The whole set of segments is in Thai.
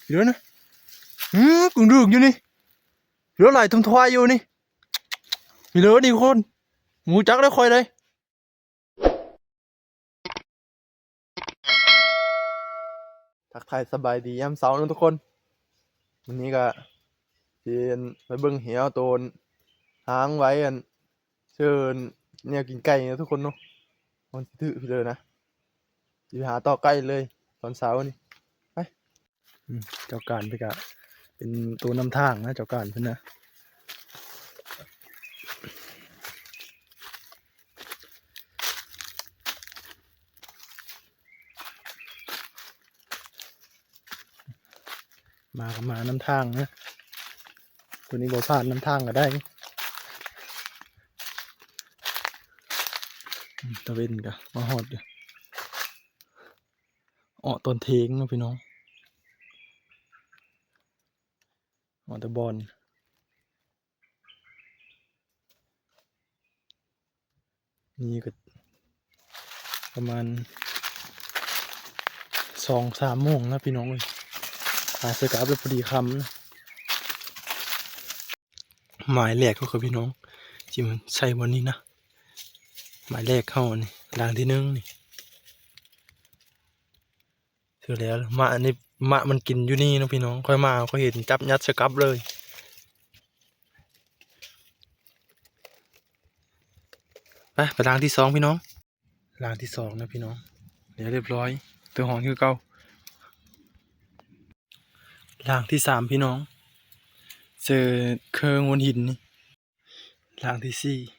เดี๋ยวนะกึ่งดึกอยู่นี่เดี๋ยวไหลทุ่มทวายอยู่นี่มีเหลือดีคนหมูจักได้คอยเลยทักทายสบายดียามเช้านะทุกคนวันนี้ก็เชิญไปเบิ่งเหี่ยวโตนหางไว้อันเชิญเนี่ยกินไก่นะทุกคนเนาะมันถือเลยนะจะไปหาต่อไก่เลยตอนเช้านี่ไปเจ้าการไปกะเป็นตัวนำทางนะเจ้าการเพิ่นนะมาก็มานำทางนะตัวนี้บ่พลาดนำทางก็ได้ตะเวนก็มาฮอดอยู่ต้นเทงนะพี่น้องตะบอนนี่ก็ประมาณ2-3 โมงนะพี่น้องเลยหาเสกลับแล้วพอดีคำนะหมายแรกก็คือพี่น้องจิมใส่วันนี้นะหมายแรกเข้านี่รางที่1นี่เสร็จแล้วมะนี่มะมันกินอยู่นี่นะพี่น้องค่อยมาก็เห็นจับยัดเสกลับเลยไปรางที่2พี่น้องรางที่2นะพี่น้องเดี๋ยวเรียบร้อยตัวหอนคือเก่ารางที่3พี่น้องเจอเครื่องวนหินนี่รางที่4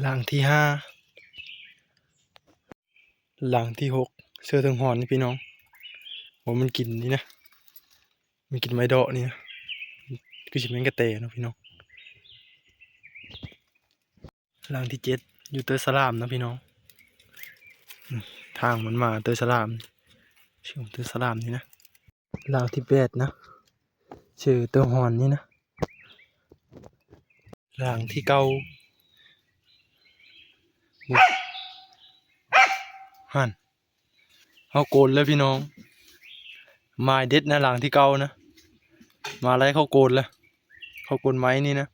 รางที่5รางที่6เจอถึงหอนนี่พี่น้องว่ามันกินนี่นะมันกินไม้ดอกนี่นะคือชิมมันกระเตะนะพี่น้องรางที่7อยู่เตอสลามนะพี่น้องทางมันมาเตอสลามชื่อเตอสลามนี่นะรางที่8นะชื่อเตอหอนนี่นะรางที่9หันเขาโกนแล้วพี่น้องไม้เด็ดนะรางที่9นะมาไล่เขาโกนแล้วเขาโกนไม้นี่นะ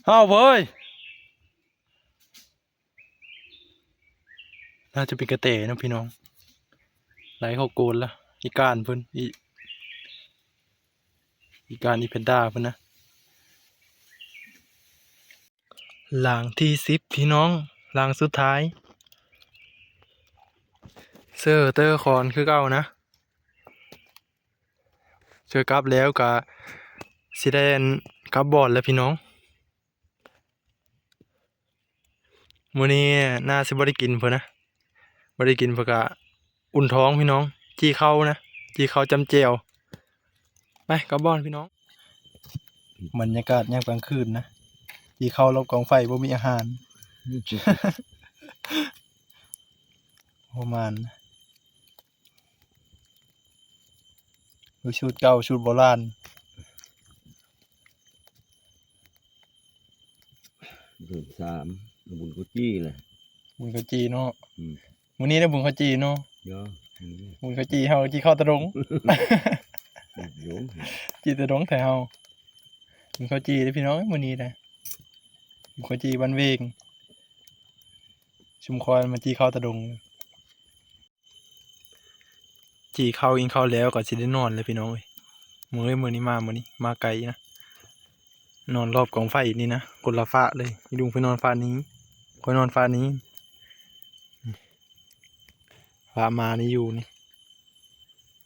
เอาเว้ยน่าจะเป็นกระเตะนะพี่น้องไล่เขาโกนแล้วอีการเพิ่นอีการอีเพนด้าเพิ่นนะหลังที่10พี่น้องหลังสุดท้ายเซอร์เตอร์คอนคือเก่านะเจอกลับแล้วกะสิได้กลับบอร์ดแล้วพี่น้องมื้อนี้น่าสิบ่ได้กินเพิ่นนะบ่ได้กินเพิ่นกะอุ่นท้องพี่น้องจี้เข้านะจี้เข้าจำเจียวไปกลับบอร์ดพี่น้องบรรยากาศยามกลางคืนนะจี้เข้ารอบกองไฟบ่มีอาหารประมาณชุดเก่าชุดโบราณถึง3บุญกุจี้เลยบุญข้าวจีเนาะมื้อนี้ได้บุญข้าวจีเนาะย่อบุญข้าวจีเฮาจีเข้าตะดงโยมจีตะดงแต่เฮาบุญข้าวจีเด้อพี่น้องมื้อนี้นะบุญข้าวจีบ้านเวงชุมพรมาจีเข้าตะดงจีเข้าอิงเข้าแล้วก็สิได้นอนเลยพี่น้องเอ้ยมื้อนี้มาไกลนะนอนรอบกองไฟนี่นะคนละฟ้าเลยอีลุงไปนอนฟ้านี้คอยนอนฟ้านี้ฟ้ามานี่อยู่นี่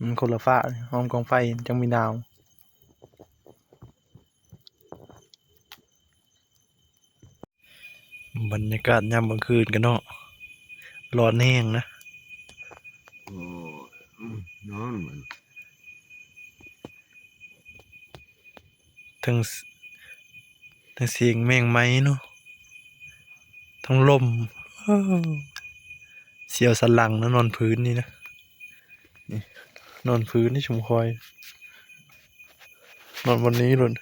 มันคนละฟ้าห้องกองไฟจังมีดาวบรรยากาศยามกลางคืนกันเนาะร้อนแห้งนะโอ้นอนมันทั้งเสียงแมงไม้เนาะทั้งลมเสียวสันหลังนะนอนพื้นนี่นะนี่นอนพื้นที่ชุมคอยนอนวันนี้หล่น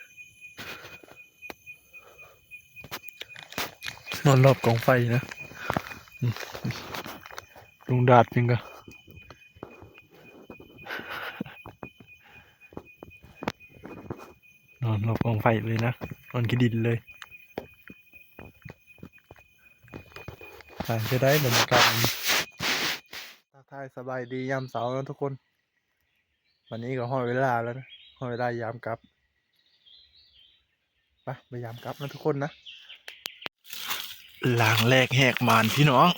นอนรอบกองไฟนะ ลุงดาดเป็นกะนอนรอบกองไฟเลยนะนอนกินดินเลยถ่ายจะได้บรรยากาศทักทายสบายดียามเสาร์นะทุกคน วันนี้ก็ห้อยเวลาแล้วนะห้อยเวลายามกลับไปยามกลับนะทุกคนนะหลางแรกแหกมานพี่น้อง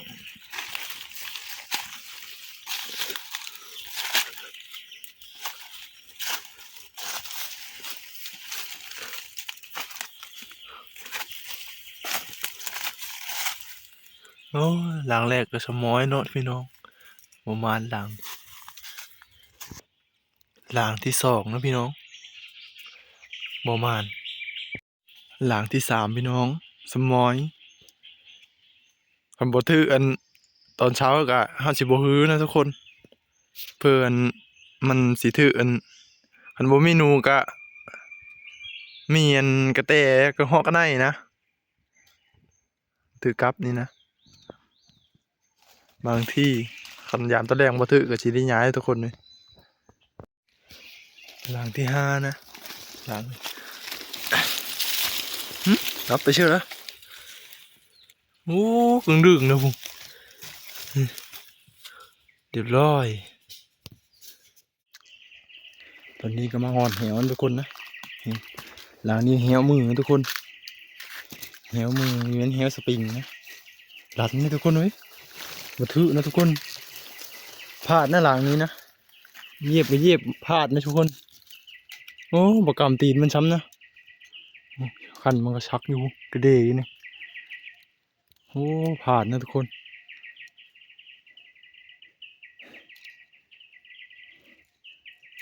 โอ้หลังแรกก็สมอยเนาะพี่น้องประมาณหลังที่สองนะพี่น้องประมาณหลังที่สามพี่น้องสมอยคันบ่ถืออันตอนเช้าก็เฮาสิบ่ฮื้อนะทุกคนเพิ่นมันสิถืออันคันบ่มีหนูก็มีอันกระแตกระเหาะกระไนนะถือกลับนี่นะบางที่คันยามตะแลงบ่ถือก็สิได้ย้ายทุกคนเลยหลังที่ห้านะหลังรับไปเชื่อแล้วโอ้กึ่งดึงนะพุ่งเดี๋ยวร้อยตอนนี้ก็มาหอนเหวทุกคนนะหลังนี้เหวมือทุกคนเหวมือเหมือนเหวสปริงนะรัดนี่ทุกคนเว้ยมาถือนะทุกคนพลาดหน้าหลังนี้นะเหยียบไปเหยียบพลาดนะทุกคนโอ้บกำตีนมันช้ำนะคันมันก็ชักอยู่กระเดยนี่โอ้ผ่านนะทุกคน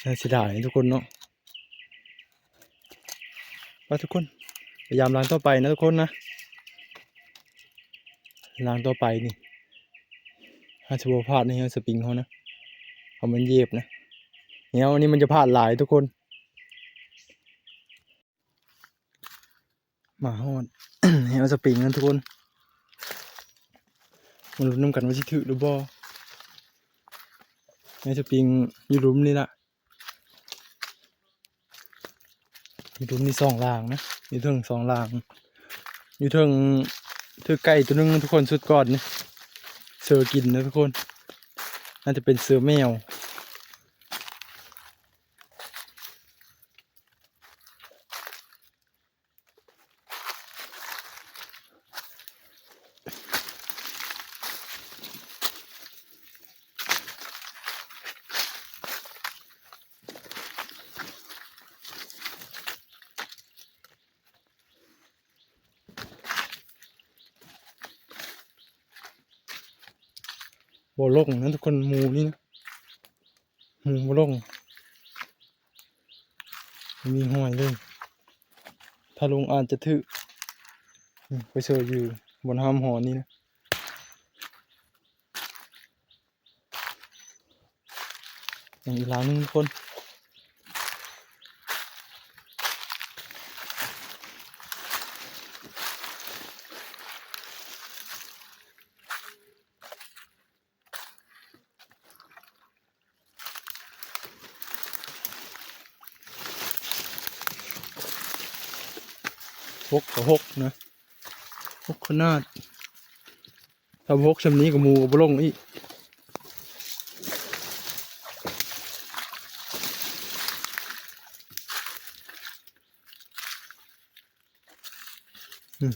น่าเสียดายทุกคนเนาะไปทุกคนพยายามล้างต่อไปนะทุกคนนะล้างต่อไปนี่ถ้าจะบ่พลาดในเฮลสปริงเขานะเขามันเย็บนะเนี่ยวันนี้มันจะพลาดหลายทุกคนมาฮอด เฮลสปริงนะทุกคนมาลุ้นน้ำกันว่าสิถือหรือบ่เฮลสปริงอยู่หลุมนี่ละอยู่หลุมนี่สองล่างนะอยู่ถึงสองล่างอยู่ถึงถือไก่ตัวนึงทุกคนสุดก่อนนี่เสือกินนะทุกคนน่าจะเป็นเสือแมวโบลงนะทุกคนหมูนี่นะหมูโบลงมีห้อยเลยถ้าลงอาจจะถือไปเสืออยู่บนห้ามหอนี่นะอย่างอีกหลังนึงทุกคนหกกับหกนะหกขนาดถ้าหกชำนี้กับหมูกับโบลงอีก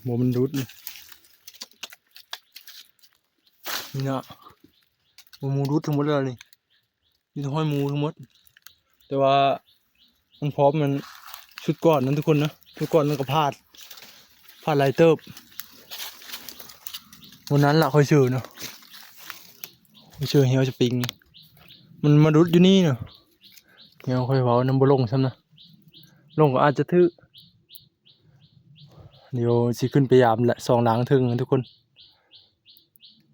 หมูมันรุดนี่นะหมูรุดทั้งหมดเลยนี่ทั้งห้อยหมูทั้งหมดแต่ว่ามันพร้อมมันชุดก่อนนั้นทุกคนนะชุดก่อนมันก็พลาดลายเติบวันนั้นละค่อยเชื่อเนาะค่อยเชื่อเฮียวจะปิงมันมาดุดอยู่นี่เนาะเฮียวค่อยเว้าน้ำบ่ลงซ้ำนะลงก็อาจจะถือเดี๋ยวสิขึ้นไปยามละสองหลังถึงนะทุกคน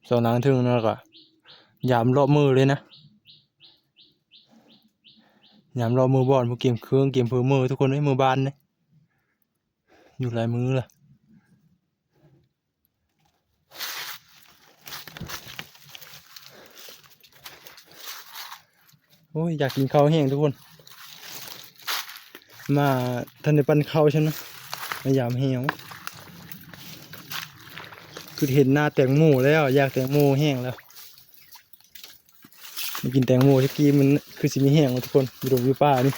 สองหลังถึงแล้วก็ยามรอบมือเลยนะยามรอบมือบอลพวกเกมเครื่องเกมเฟอร์มือทุกคนไอ้มือบานเนี่ยอยู่หลายมือล่ะ อ้ยอยากกินข้าวแห้งทุกคน มาทันได้ปั้นข้าวฉันนะมายามแห้งคือเห็นหน้าแตงโมแล้วอยากแตงโมแห้งแล้วมากินแตงโมที่กี้มันคือสิมีแห้งทุกคนอยู่ตรงอยู่ป่านี่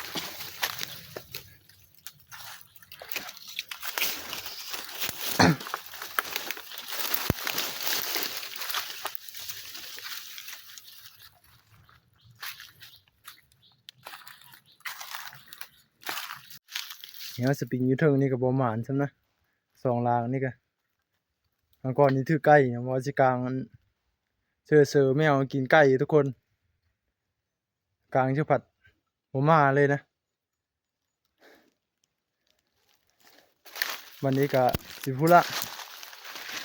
เหี่ยวสปริงยูเทิงนี่กับบ่หมานใช่ไหม2 ลางนี่ก็เมื่อก่อนนี่ถือไก่เนี่ยว่าสิกลางมันเสือแมวกินไก่ทุกคนกลางชื่อผัดบ่มาเลยนะวันนี้ก็สิพูดละ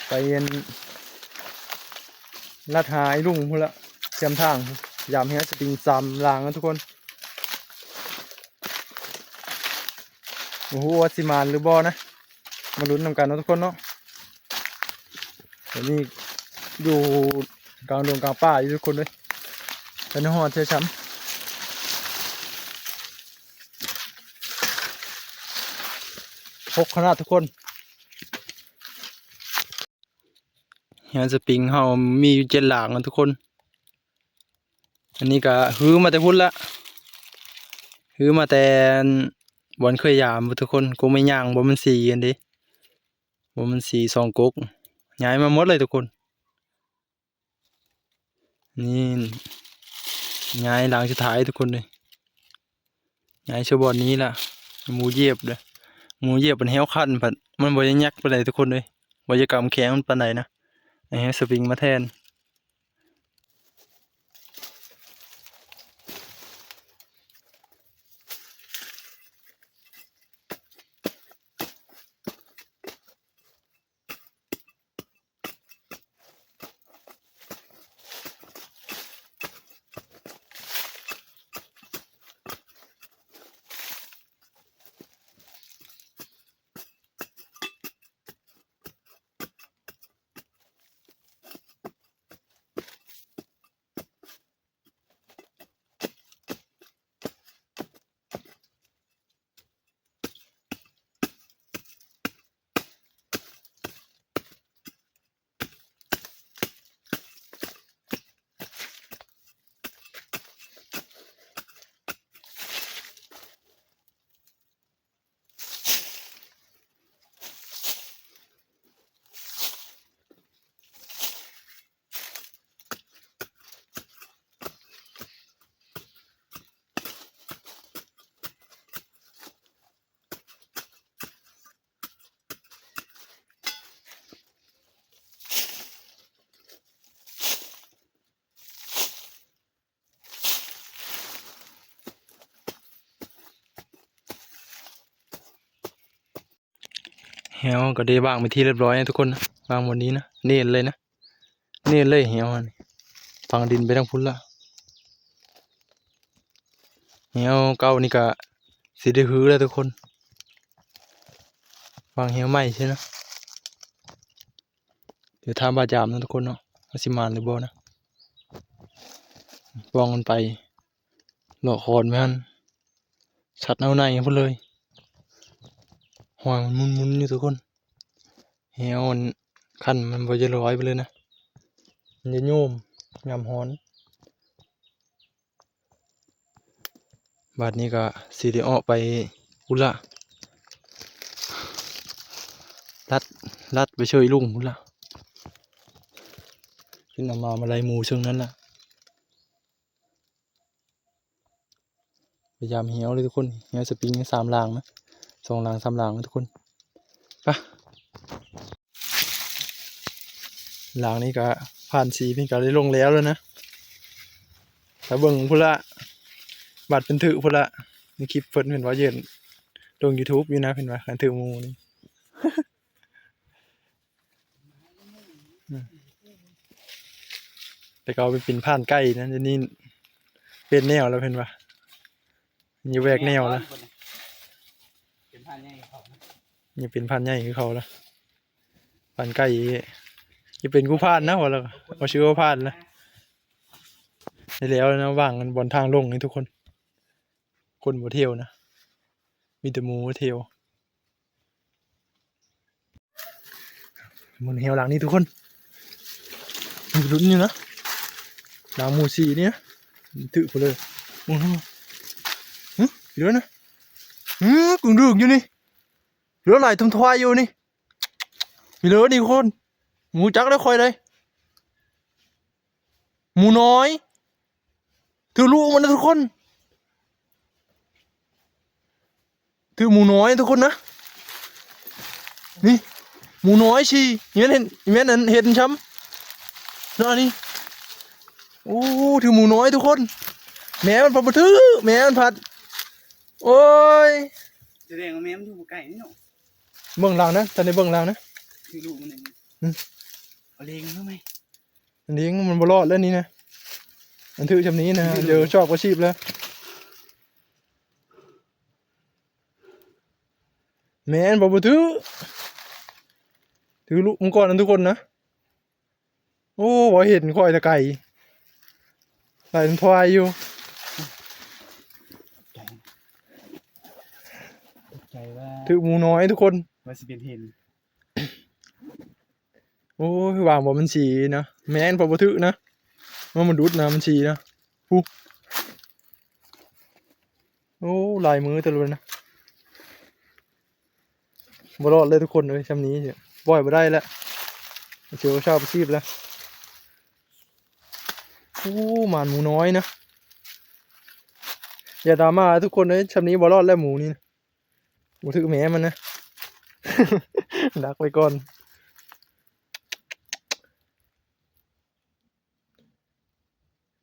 ไปเย็นลัดหาไอ้ลุงพูดละเตรียมทางยามเฮียสปริง3 ลางนะทุกคนโอ้โหวัดสิมานหรือบอนะมาลุ้นนำกันนะทุกคนเนาะเดี๋ยวนี้อยู่กลางดงกลางป่าอยู่ทุกคนเลยเป็นหอดเชื่อช้ำ6 ขนาดทุกคนเฮียสปริงเฮามีอยู่7 หลางนะทุกคนอันนี้ก็ฮื้อมาแต่พุ่นละฮื้อมาแต่บอลเคยยามทุกคนกูไม่ย่างบอมันสีกันดิบอมันสี2 ก๊กย้ายมาหมดเลยทุกคนนี่ย้ายหลังสุดท้ายทุกคนเลยย้ายเชบอลนี้ล่ะหมูเยียบเลยหมูเยียบเป็นเฮลคันผัดมันบริยักไปเลยทุกคนเลยบริกรรมแข็งมันปานไหนนะไอ้เฮสปริงมาแทนเฮลก็ได้วางไปที่เรียบร้อยนะทุกคนนะวางวันนี้นะเนียนเลยนะเนียนเลยเฮลฝังดินไปทั้งพุ่นละเฮลเก้านี่ก็สิได้ฮื้อแล้วทุกคนวางเฮลใหม่ใช่ไหมเดี๋ยวทำบาจามนะทุกคนเนาะมาสิมานหรือบอนะวางมันไปหลอกคอนไหมฮันชัดเอาในพุ่นเลยหอยมันมุนๆอยู่ทุกคนเฮลมันคันมันบ่จะลอยไปเลยนะมันจะโยมยำฮ้อนบาดนี้ก็สิได้ออกไปพุ่นละลัดไปช่วยลุงพุ่นละขึ้นมาอะไรหมูเชิงนั้นล่ะพยายามเหี่ยวเลยทุกคนเหี่ยวสปริง3 ลางนะ2 ลาง 3 ลางนะทุกคนไปลางนี้ก็ผ่านสีเป็นก็ได้ลงแล้วนะถ้าเบิ่งพุ่นละบัดเป็นถือพุ่นละในคลิปเพิ่นเห็นว่าเย็นลง YouTube อยู่นะเพิ่นว่าคันถือหมูนี่ แต่ก็เอาไปปิ่นผ่านใกล้นะเดี๋ยวนี้เป็นแนวแล้วเพิ่นว่าอย่าแวกแนวแล้วอย่าเป็นผ่านใหญ่คือเขาแล้วผ่านใกล้อย่าเป็นกูผ่านนะว่าแล้วบ่ชื่อว่าผ่านนะ ได้แล้วนะว่างกันบนทางลงนี่ทุกคน คนบ่เที่ยวนะ มีแต่หมูเที่ยวมันเหี่ยวหลังนี่ทุกคนมีลุ้นอยู่นะหลังหมูสีเนี่ยถือไปเลยโอ้โหเหลือนะกึ่งดึกอยู่นี่เหลือหลายทุ่มทวายอยู่นี่มีเหลือนี่ทุกคนหมูจักได้ค่อยเลยหมูน้อยถือลูกมันนะทุกคนถือหมูน้อยทุกคนนะนี่หมูน้อยชีเห็นเห็นช้ำนั่นนี่โอ้ถือหมูน้อยทุกคนแม่มันพัดมาถือแม่มันพัดโอ้ย แสดงว่าแม่มันอยู่บ่ไกลนี่เนาะ เบื้องหลังนะตอนนี้เบื้องหลังนะ คือลูกมันเอง อืม เอาเลงเข้าไหม อันนี้มันบรอดแล้วนี่นะมันถือชำนี้นะเดี๋ยวชอบอาชีพแล้วแม่นบอกถือลูกมังกรนั่นทุกคนนะโอ้บ่เห็นค่อยตะไก่ไหลมันทวายอยู่ ใจว่า ถือหมูน้อยทุกคน ว่าสิเป็นเห็น โอ้ยวางบอกมันฉีนะแม่นบอกถือนะมันดุดนะมันฉีนะปุ๊โอ้ลายมือตะลุนนะบรอดเลยทุกคนเลยชำนี้เนี่ยบ่อยบ่ได้แล้วเชียวชอบอาชีพแล้วโอ้หมานหมูน้อยนะอย่าดราม่าทุกคนเลยชำนี้บ่รอดแล้วหมูนี่นะหมูถือแม่มันนะ ดักไว้ก่อน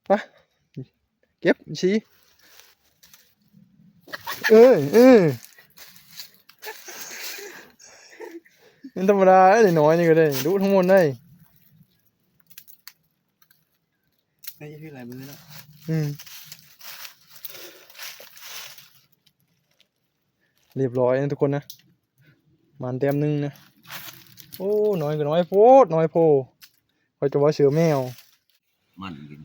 ไปเก็บชี้เป็นธรรมดาไอ้น้อยนี่ก็ได้ดูทั้งหมดได้ ไม่ใช่คือหลายมือแล้ว เรียบร้อยนะทุกคนนะมันเต็มนึงนะโอ้น้อยก็น้อยโพดน้อยโพคอยจะว่าเสือแมว มันกิน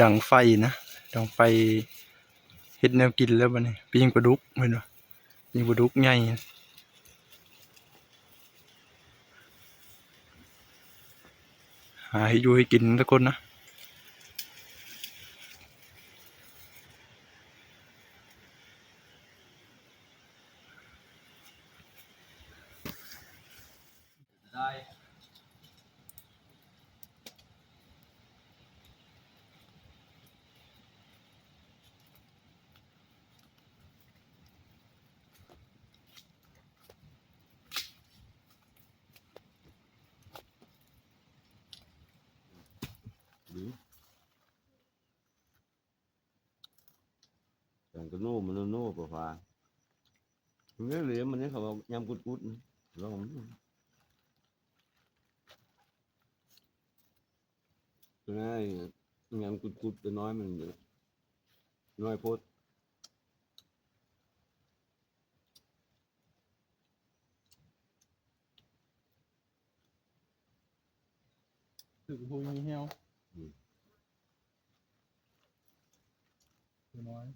ดังไฟนะดังไฟเฮ็ดแนวกินแล้วบัดนี้ปิ้งปลาดุกเห็นบ่ปิ้งปลาดุกใหญ่หาให้อยู่ให้กินทุกคนนะ ได้ แต่ก็โน่มันโน่กว่าฟ้ามันเหลือมันนี่เขาบอกยำกุดๆลองตัวนี้ยำกุดตัวน้อยมันน้อยโพด ถือหูมีเหี่ยวน้อย